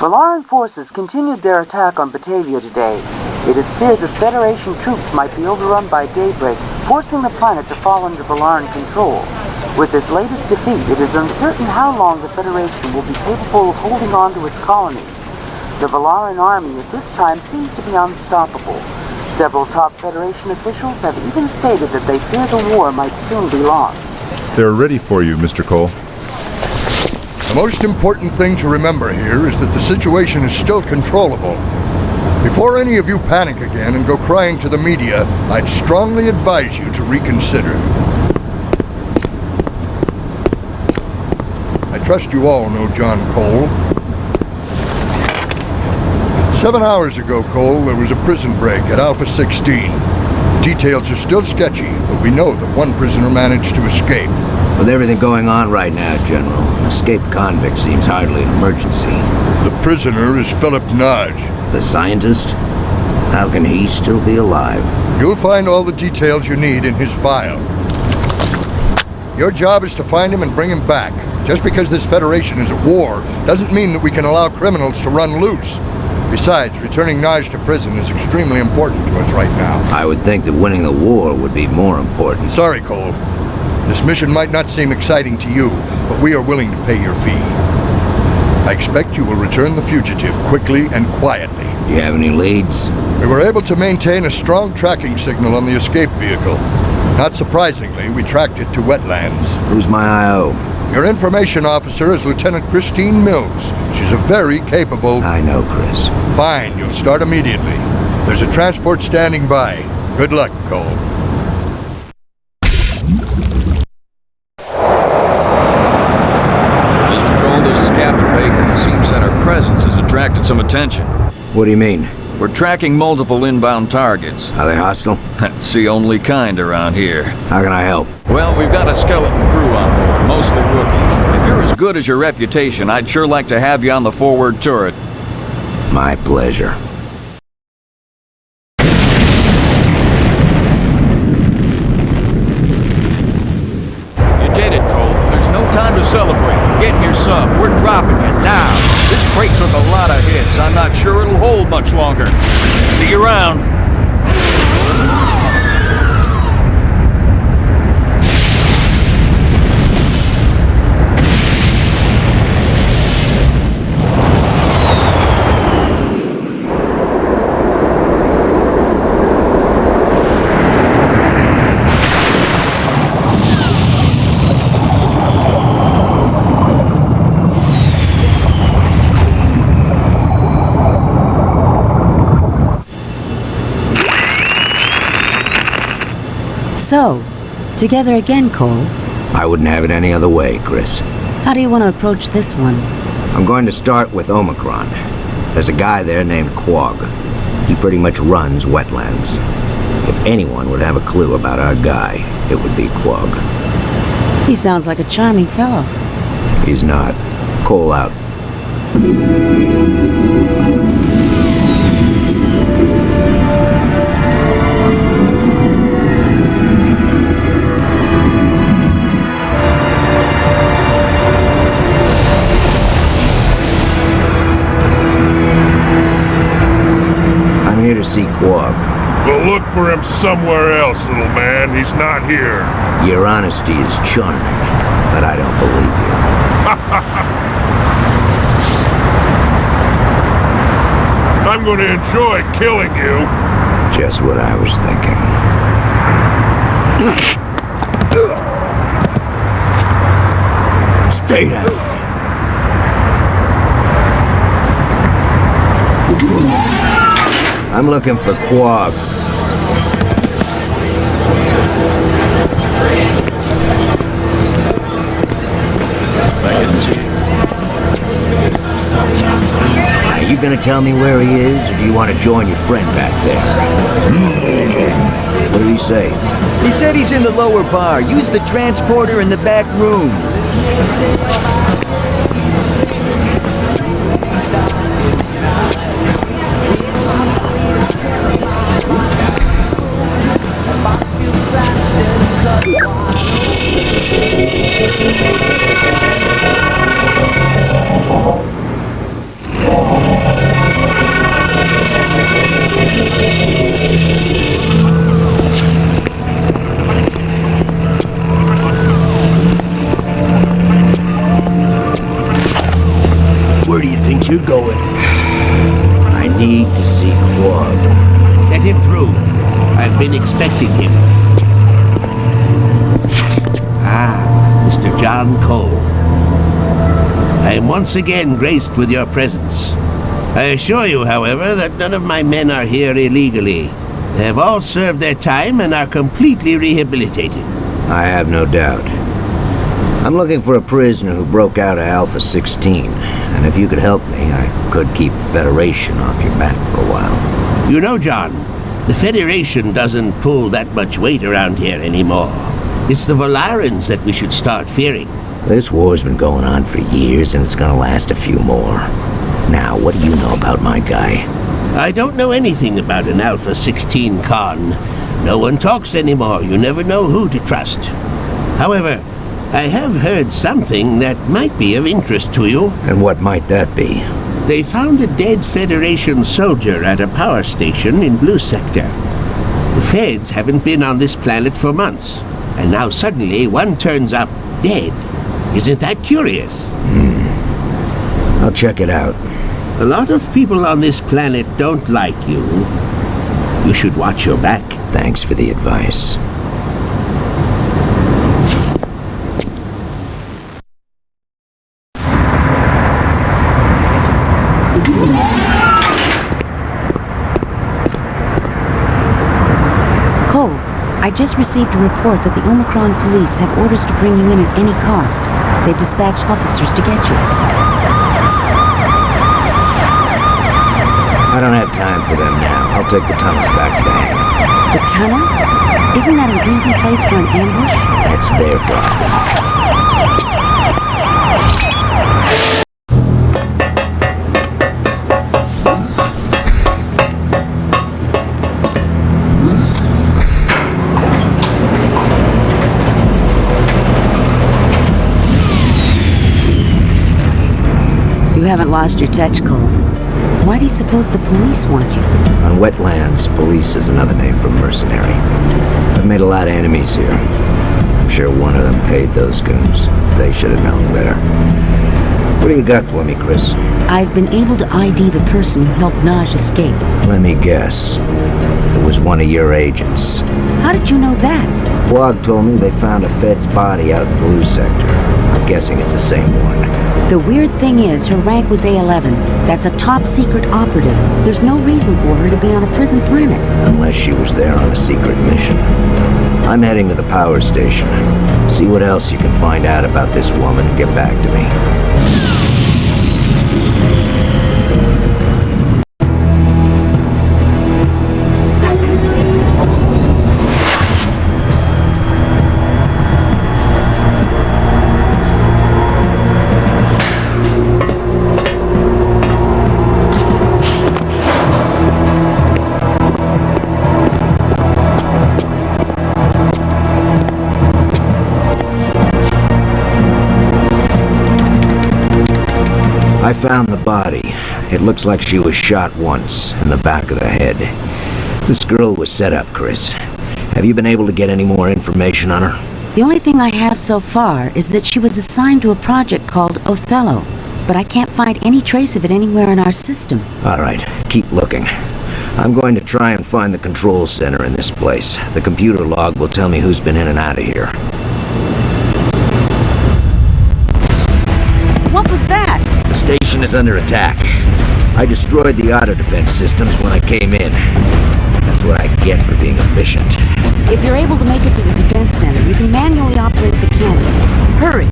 Valaran forces continued their attack on Batavia today. It is feared that Federation troops might be overrun by daybreak, forcing the planet to fall under Valaran control. With this latest defeat, it is uncertain how long the Federation will be capable of holding on to its colonies. The Valaran army at this time seems to be unstoppable. Several top Federation officials have even stated that they fear the war might soon be lost. They're ready for you, Mr. Cole. The most important thing to remember here is that the situation is still controllable. Before any of you panic again and go crying to the media, I'd strongly advise you to reconsider. I trust you all know John Cole. 7 hours ago, Cole, there was a prison break at Alpha 16. The details are still sketchy, but we know that one prisoner managed to escape. With everything going on right now, General, an escaped convict seems hardly an emergency. The prisoner is Philip Nudge. The scientist? How can he still be alive? You'll find all the details you need in his file. Your job is to find him and bring him back. Just because this Federation is at war doesn't mean that we can allow criminals to run loose. Besides, returning Naj to prison is extremely important to us right now. I would think that winning the war would be more important. Sorry, Cole. This mission might not seem exciting to you, but we are willing to pay your fee. I expect you will return the fugitive quickly and quietly. Do you have any leads? We were able to maintain a strong tracking signal on the escape vehicle. Not surprisingly, we tracked it to Wetlands. Who's my I.O.? Your information officer is Lieutenant Christine Mills. She's a very capable... I know, Chris. Fine, you'll start immediately. There's a transport standing by. Good luck, Cole. Mr. Cole, this is Captain Baker. It seems that our presence has attracted some attention. What do you mean? We're tracking multiple inbound targets. Are they hostile? That's the only kind around here. How can I help? Well, we've got a skeleton crew on board, mostly rookies. If you're as good as your reputation, I'd sure like to have you on the forward turret. My pleasure. You did it, Cole. There's no time to celebrate. Get in your sub. We're dropping it now. This crate took a lot of hits. I'm not sure it'll hold much longer. See you around. So, together again, Cole. I wouldn't have it any other way, Chris. How do you want to approach this one? I'm going to start with Omicron. There's a guy there named Quag. He pretty much runs Wetlands. If anyone would have a clue about our guy, it would be Quag. He sounds like a charming fellow. He's not. Cole out. I'm here to see Quag. We'll look for him somewhere else, little man. He's not here. Your honesty is charming, but I don't believe you. I'm going to enjoy killing you. Just what I was thinking. Stay down. I'm looking for Quag. Are you gonna tell me where he is, or do you want to join your friend back there? What did he say? He said he's in the lower bar. Use the transporter in the back room. going? I need to see Quag. Let him through. I've been expecting him. Ah, Mr. John Cole. I am once again graced with your presence. I assure you, however, that none of my men are here illegally. They have all served their time and are completely rehabilitated. I have no doubt. I'm looking for a prisoner who broke out of Alpha 16, and if you could help me, I could keep the Federation off your back for a while. You know, John, the Federation doesn't pull that much weight around here anymore. It's the Volarans that we should start fearing. This war's been going on for years, and it's gonna last a few more. Now, what do you know about my guy? I don't know anything about an Alpha 16 con. No one talks anymore. You never know who to trust. However, I have heard something that might be of interest to you. And what might that be? They found a dead Federation soldier at a power station in Blue Sector. The Feds haven't been on this planet for months, and now suddenly one turns up dead. Isn't that curious? I'll check it out. A lot of people on this planet don't like you. You should watch your back. Thanks for the advice. Cole, I just received a report that the Omicron police have orders to bring you in at any cost. They've dispatched officers to get you. I don't have time for them now. I'll take the tunnels back to the hangar. The tunnels? Isn't that an easy place for an ambush? That's their problem. You haven't lost your touch, Cole. Why do you suppose the police want you? On Wetlands, police is another name for mercenary. I've made a lot of enemies here. I'm sure one of them paid those goons. They should have known better. What do you got for me, Chris? I've been able to ID the person who helped Naj escape. Let me guess. It was one of your agents. How did you know that? Quag told me they found a Fed's body out in Blue Sector. I'm guessing it's the same one. The weird thing is, her rank was A11. That's a top-secret operative. There's no reason for her to be on a prison planet. Unless she was there on a secret mission. I'm heading to the power station. See what else you can find out about this woman and get back to me. I found the body. It looks like she was shot once in the back of the head. This girl was set up, Chris. Have you been able to get any more information on her? The only thing I have so far is that she was assigned to a project called Othello, but I can't find any trace of it anywhere in our system. All right, keep looking. I'm going to try and find the control center in this place. The computer log will tell me who's been in and out of here. What was that? The station is under attack. I destroyed the auto defense systems when I came in. That's what I get for being efficient. If you're able to make it to the defense center, you can manually operate the cannons. Hurry!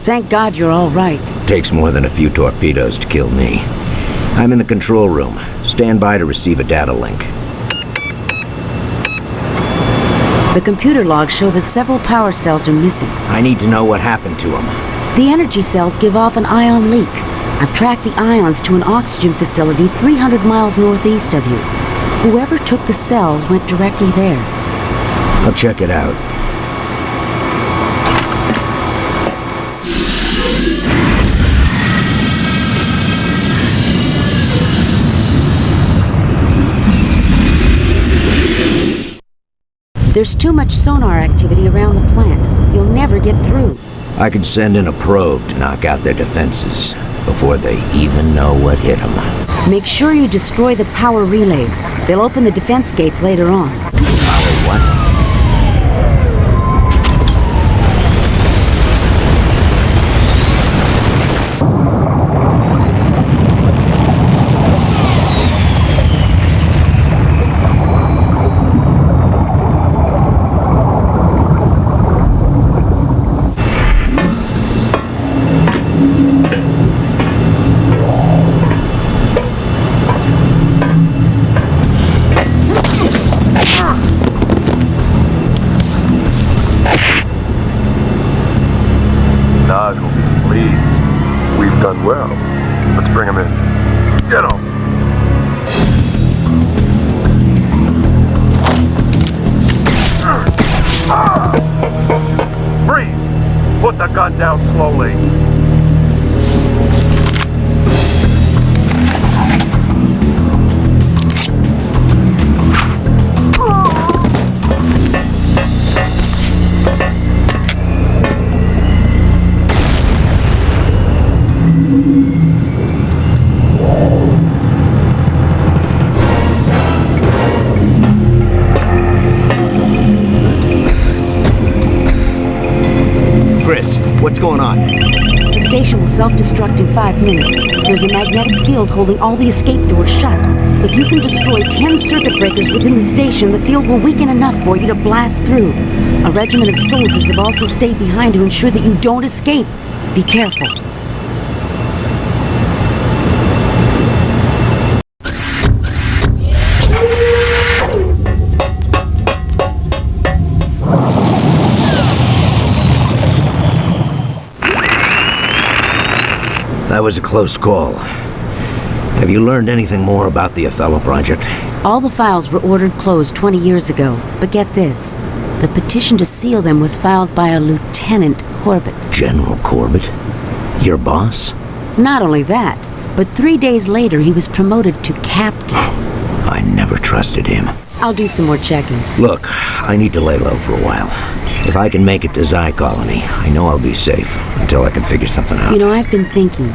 Thank God you're all right. Takes more than a few torpedoes to kill me. I'm in the control room. Stand by to receive a data link. The computer logs show that several power cells are missing. I need to know what happened to them. The energy cells give off an ion leak. I've tracked the ions to an oxygen facility 300 miles northeast of you. Whoever took the cells went directly there. I'll check it out. There's too much sonar activity around the plant. You'll never get through. I could send in a probe to knock out their defenses before they even know what hit them. Make sure you destroy the power relays. They'll open the defense gates later on. Power what? Naj will be pleased. We've done well. Let's bring him in. Get him! Breathe! Put the gun down slowly. Chris, what's going on? The station will self-destruct in 5 minutes. There's a magnetic field holding all the escape doors shut. If you can destroy 10 circuit breakers within the station, the field will weaken enough for you to blast through. A regiment of soldiers have also stayed behind to ensure that you don't escape. Be careful. That was a close call. Have you learned anything more about the Othello project? All the files were ordered closed 20 years ago. But get this. The petition to seal them was filed by a Lieutenant Corbett. General Corbett? Your boss? Not only that, but 3 days later he was promoted to captain. I never trusted him. I'll do some more checking. Look, I need to lay low for a while. If I can make it to Xi Colony, I know I'll be safe until I can figure something out. You know, I've been thinking.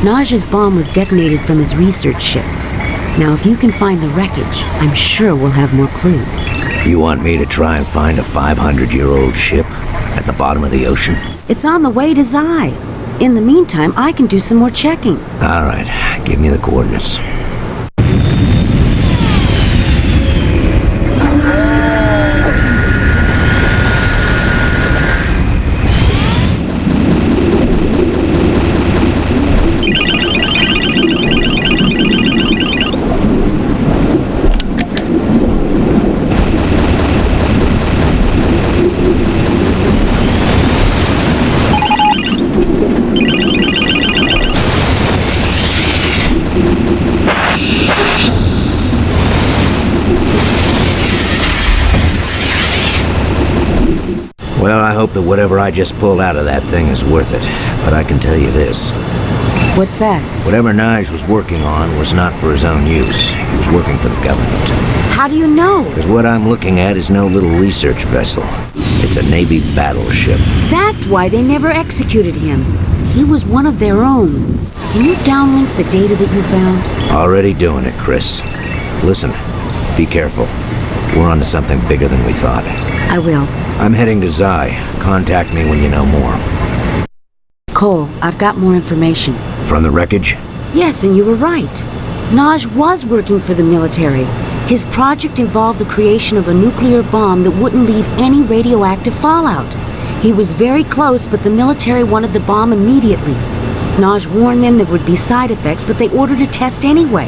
Naj's bomb was detonated from his research ship. Now, if you can find the wreckage, I'm sure we'll have more clues. You want me to try and find a 500-year-old ship at the bottom of the ocean? It's on the way to Xi. In the meantime, I can do some more checking. All right, give me the coordinates. Well, I hope that whatever I just pulled out of that thing is worth it. But I can tell you this. What's that? Whatever Nige was working on was not for his own use. He was working for the government. How do you know? Because what I'm looking at is no little research vessel. It's a Navy battleship. That's why they never executed him. He was one of their own. Can you downlink the data that you found? Already doing it, Chris. Listen, be careful. We're onto something bigger than we thought. I will. I'm heading to Xi. Contact me when you know more. Cole, I've got more information. From the wreckage? Yes, and you were right. Naj was working for the military. His project involved the creation of a nuclear bomb that wouldn't leave any radioactive fallout. He was very close, but the military wanted the bomb immediately. Naj warned them there would be side effects, but they ordered a test anyway.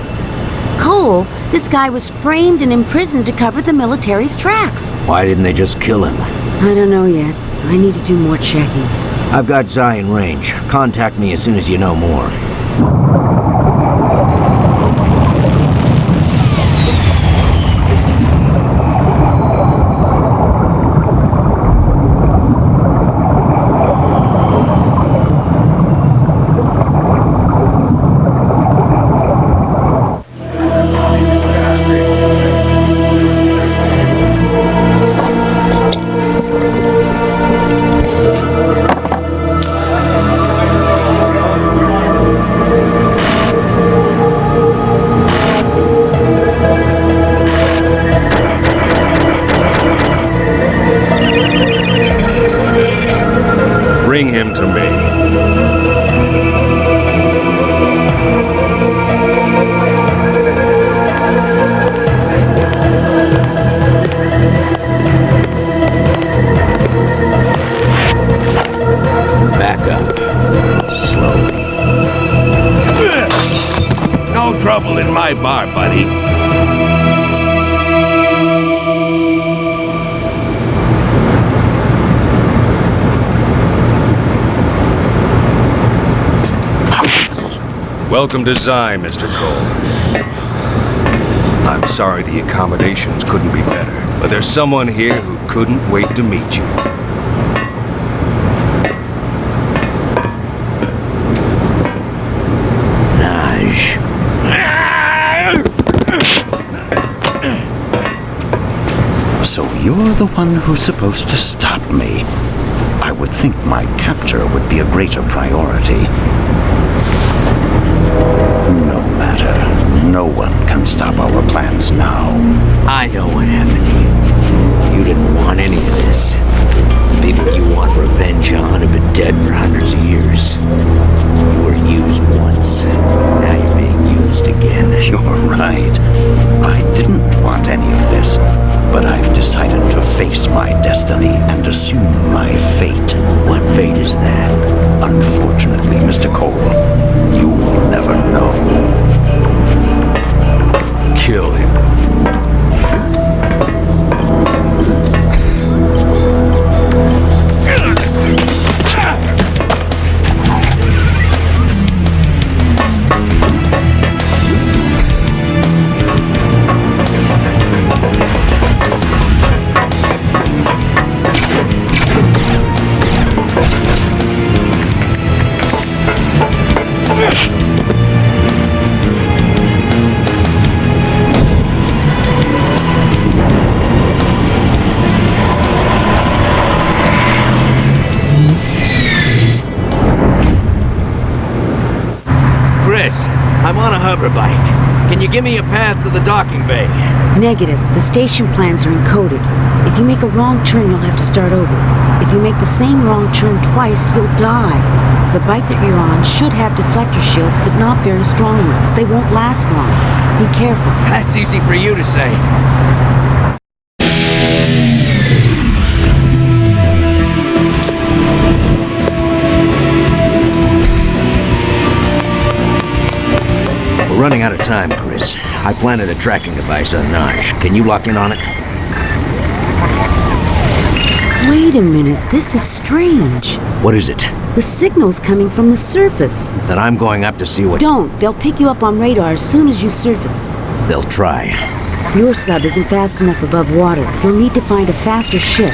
Cole, this guy was framed and imprisoned to cover the military's tracks. Why didn't they just kill him? I don't know yet. I need to do more checking. I've got Zai in range. Contact me as soon as you know more. Bring him to me. Back up. Slowly. No trouble in my bar, buddy. Welcome to Zai, Mr. Cole. I'm sorry the accommodations couldn't be better, but there's someone here who couldn't wait to meet you. Naj. So you're the one who's supposed to stop me. I would think my capture would be a greater priority. No matter. No one can stop our plans now. I know what happened to you. You didn't want any of this. The people you want revenge on have been dead for hundreds of years. You were used once. Now you're being used again. You're right. I didn't want any of this, but I've decided to face my destiny and assume my fate. What fate is that? Unfortunately, Mr. Cole, you'll never know. Kill him. Chris, I'm on a hover bike. Can you give me a path to the docking bay? Negative. The station plans are encoded. If you make a wrong turn, you'll have to start over. If you make the same wrong turn twice, you'll die. The bike that you're on should have deflector shields, but not very strong ones. They won't last long. Be careful. That's easy for you to say. We're running out of time, Chris. I planted a tracking device on Naj. Can you lock in on it? Wait a minute. This is strange. What is it? The signal's coming from the surface. Then I'm going up to see what... Don't. They'll pick you up on radar as soon as you surface. They'll try. Your sub isn't fast enough above water. You'll need to find a faster ship.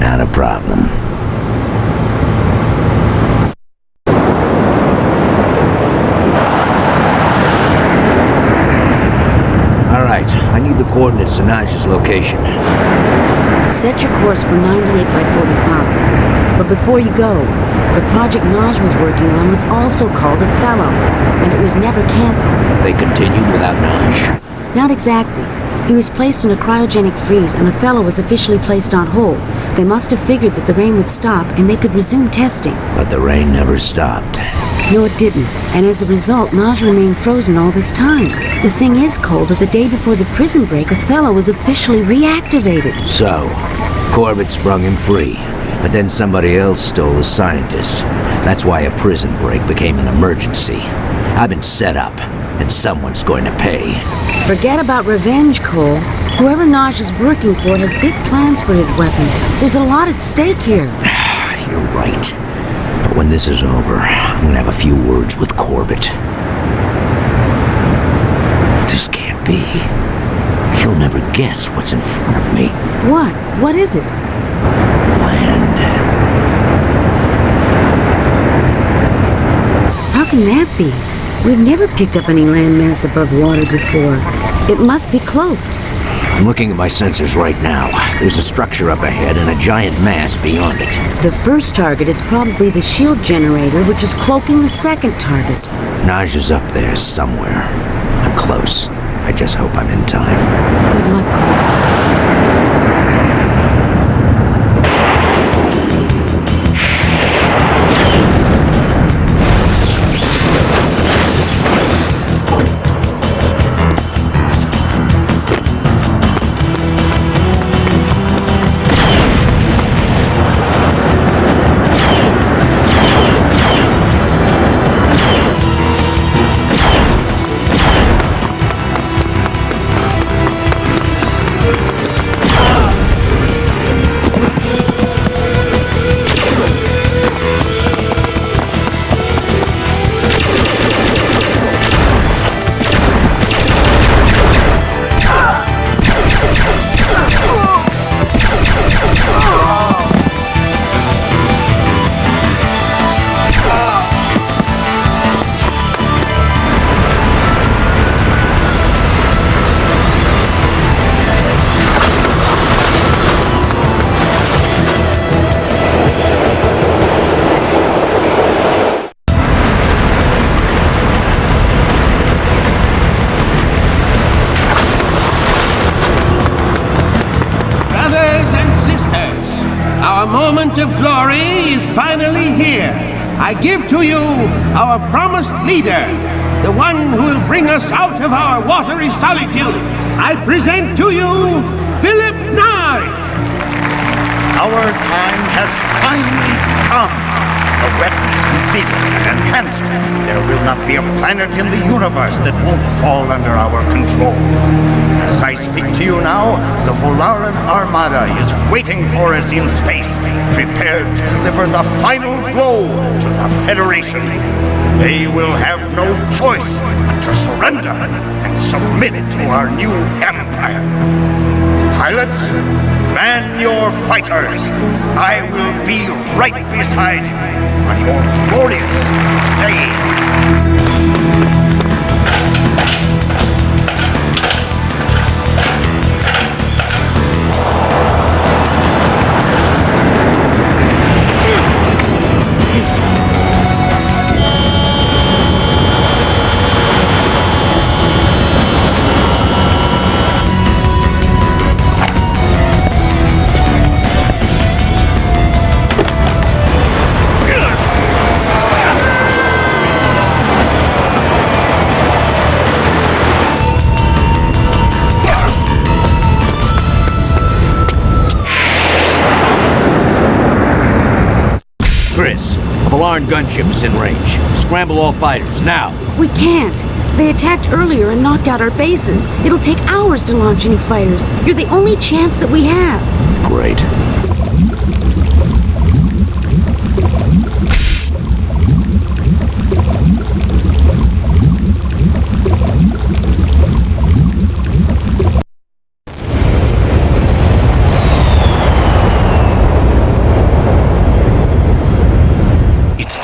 Not a problem. Alright, I need the coordinates to Naj's location. Set your course for 98 by 45. But before you go, the project Naj was working on was also called Othello, and it was never canceled. They continued without Naj? Not exactly. He was placed in a cryogenic freeze, and Othello was officially placed on hold. They must have figured that the rain would stop, and they could resume testing. But the rain never stopped. No, it didn't. And as a result, Naj remained frozen all this time. The thing is, Cole, that the day before the prison break, Othello was officially reactivated. So, Corbett sprung him free, but then somebody else stole the scientist. That's why a prison break became an emergency. I've been set up, and someone's going to pay. Forget about revenge, Cole. Whoever Naj is working for has big plans for his weapon. There's a lot at stake here. You're right. But when this is over, I'm gonna have a few words with Corbett. This can't be. He'll never guess what's in front of me. What? What is it? Land. How can that be? We've never picked up any landmass above water before. It must be cloaked. I'm looking at my sensors right now. There's a structure up ahead and a giant mass beyond it. The first target is probably the shield generator, which is cloaking the second target. Naj is up there somewhere. I'm close. I just hope I'm in time. Good luck, Cole. moment of glory is finally here. I give to you our promised leader, the one who will bring us out of our watery solitude. I present to you Philip Naj. Our time has finally come. The Wetlands completed and enhanced. There will not be a planet in the universe that won't fall under our control. As I speak to you now, the Volaran Armada is waiting for us in space, prepared to deliver the final blow to the Federation. They will have no choice but to surrender and submit to our new empire. Pilots, man your fighters. I will be right beside you on your glorious crusade. The Volaran gunship is in range. Scramble all fighters, now! We can't. They attacked earlier and knocked out our bases. It'll take hours to launch any fighters. You're the only chance that we have. Great.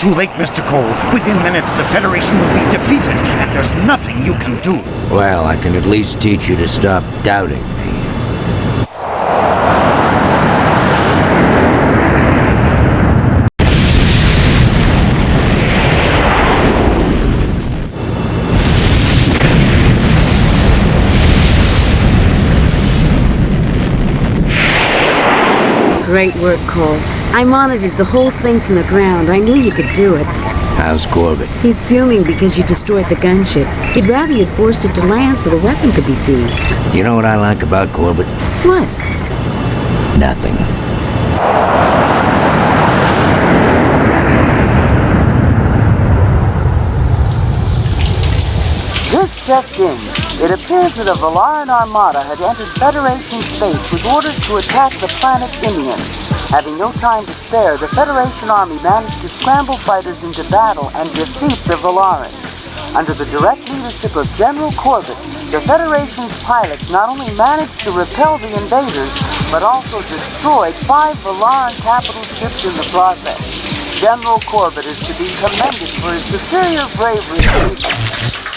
Too late, Mr. Cole. Within minutes, the Federation will be defeated, and there's nothing you can do. Well, I can at least teach you to stop doubting me. Great work, Cole. I monitored the whole thing from the ground. I knew you could do it. How's Corbett? He's fuming because you destroyed the gunship. He'd rather you'd forced it to land so the weapon could be seized. You know what I like about Corbett? What? Nothing. This just in. It appears that a Valaran armada had entered Federation space with orders to attack the planet's Indians. Having no time to spare, the Federation army managed to scramble fighters into battle and defeat the Valarans. Under the direct leadership of General Corbett, the Federation's pilots not only managed to repel the invaders, but also destroyed 5 Valaran capital ships in the process. General Corbett is to be commended for his superior bravery.